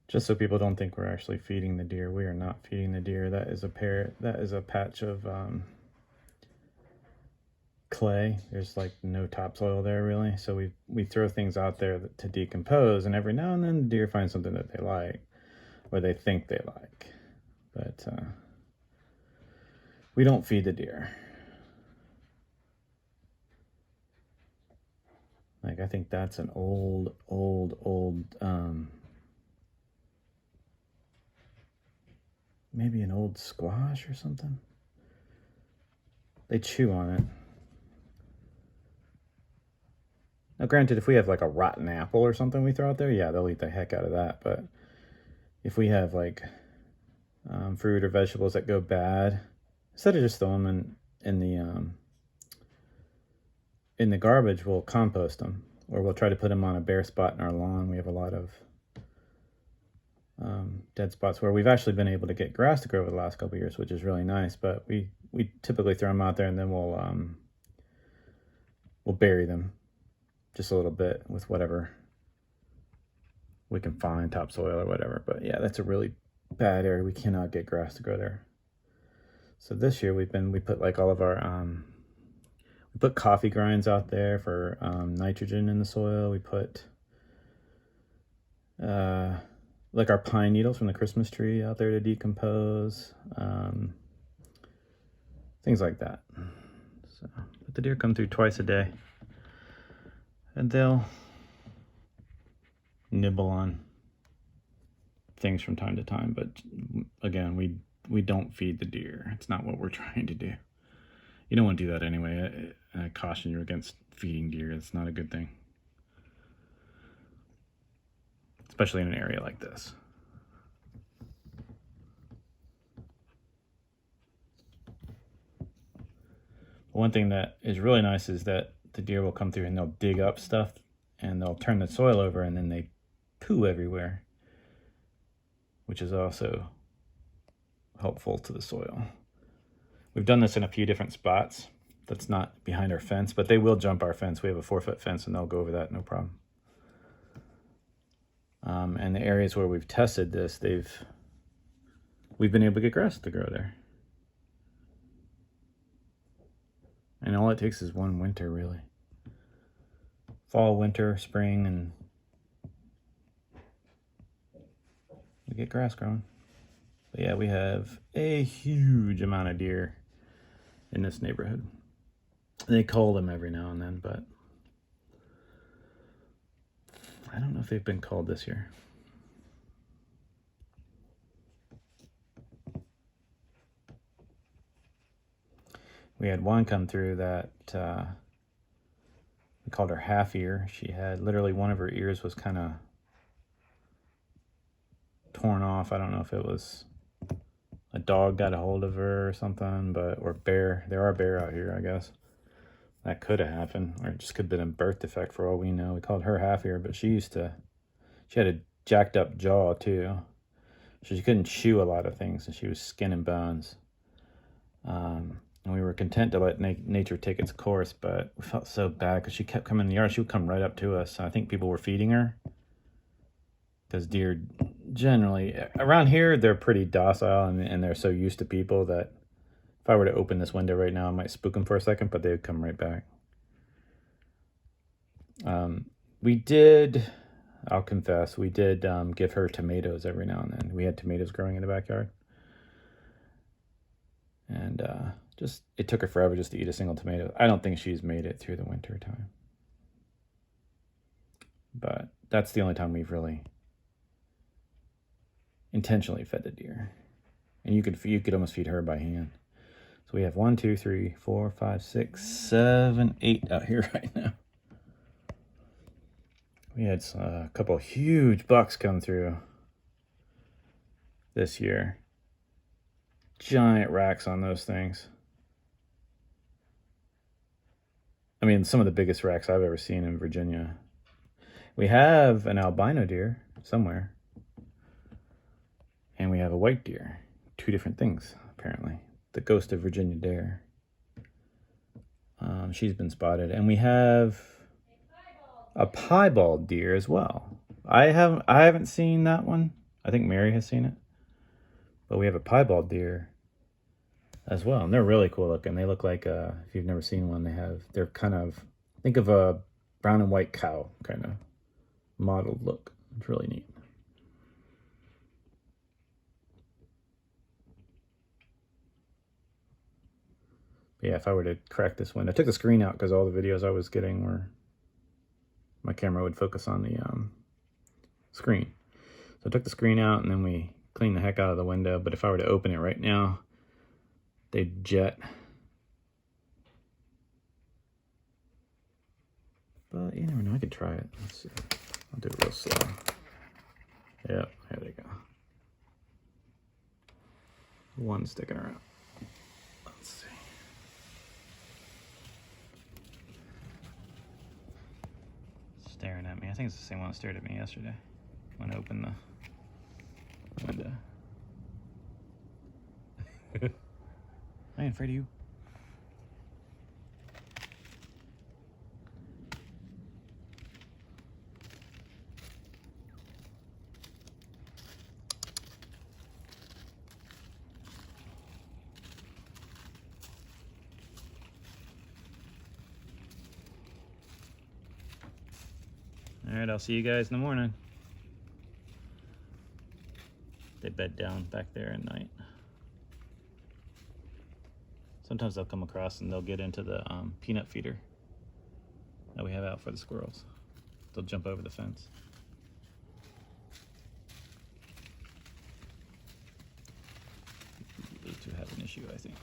Just so people don't think we're actually feeding the deer, we are not feeding the deer. That is a patch of clay. There's like no topsoil there really, so we throw things out there to decompose, and every now and then the deer find something that they like, or they think they like, but we don't feed the deer. Like, I think that's an old maybe an old squash or something. They chew on it. Now, granted, if we have like a rotten apple or something we throw out there, yeah, they'll eat the heck out of that. But if we have like fruit or vegetables that go bad, instead of just throwing them in the garbage, we'll compost them, or we'll try to put them on a bare spot in our lawn. We have a lot of dead spots where we've actually been able to get grass to grow over the last couple of years, which is really nice. But we typically throw them out there, and then we'll bury them just a little bit with whatever we can find, topsoil or whatever. But yeah, that's a really bad area. We cannot get grass to grow there. So this year we put like all of our we put coffee grinds out there for nitrogen in the soil. We put like our pine needles from the Christmas tree out there to decompose, things like that. So, but the deer come through twice a day, and they'll nibble on things from time to time. But again, we don't feed the deer. It's not what we're trying to do. You don't want to do that anyway. I caution you against feeding deer. It's not a good thing, especially in an area like this. One thing that is really nice is that the deer will come through and they'll dig up stuff, and they'll turn the soil over, and then they poo everywhere, which is also helpful to the soil. We've done this in a few different spots. That's not behind our fence, but they will jump our fence. We have a 4-foot fence, and they'll go over that, no problem. And the areas where we've tested this, we've been able to get grass to grow there. And all it takes is one winter, really. Fall, winter, spring, and we get grass growing. But yeah, we have a huge amount of deer in this neighborhood. They cull them every now and then, but I don't know if they've been culled this year. We had one come through that we called her half ear. She had literally one of her ears was kind of torn off. I don't know if it was a dog got a hold of her or something, or bear. There are bear out here, I guess. That could have happened, or it just could have been a birth defect for all we know. We called her half ear, but she had a jacked up jaw too. So she couldn't chew a lot of things, and she was skin and bones. And we were content to let nature take its course, but we felt so bad because she kept coming in the yard. She would come right up to us. I think people were feeding her, because deer generally around here, they're pretty docile, and they're so used to people that if I were to open this window right now, I might spook them for a second, but they would come right back. I'll confess, we did give her tomatoes every now and then. We had tomatoes growing in the backyard. And it took her forever just to eat a single tomato. I don't think she's made it through the winter time. But that's the only time we've really intentionally fed the deer. And you could almost feed her by hand. So we have 1, 2, 3, 4, 5, 6, 7, 8 out here right now. We had a couple huge bucks come through this year. Giant racks on those things. I mean, some of the biggest racks I've ever seen in Virginia. We have an albino deer somewhere. And we have a white deer. 2 different things, apparently. The ghost of Virginia dare. She's been spotted. And we have a piebald deer as well. I haven't seen that one. I think Mary has seen it. But we have a piebald deer as well, and they're really cool looking. They look like, if you've never seen one, they're kind of, think of a brown and white cow kind of mottled look. It's really neat. But yeah, if I were to crack this window, I took the screen out because all the videos I was getting were, my camera would focus on the screen. So I took the screen out and then we cleaned the heck out of the window. But if I were to open it right now, they'd jet. But you never know, I could try it. Let's see. I'll do it real slow. Yep, there they go. One sticking around. Let's see. Staring at me. I think it's the same one that stared at me yesterday when I opened the window. I ain't afraid of you. All right, I'll see you guys in the morning. They bed down back there at night. Sometimes they'll come across and they'll get into the peanut feeder that we have out for the squirrels. They'll jump over the fence. These two have an issue, I think.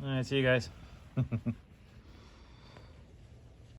All right, see you guys.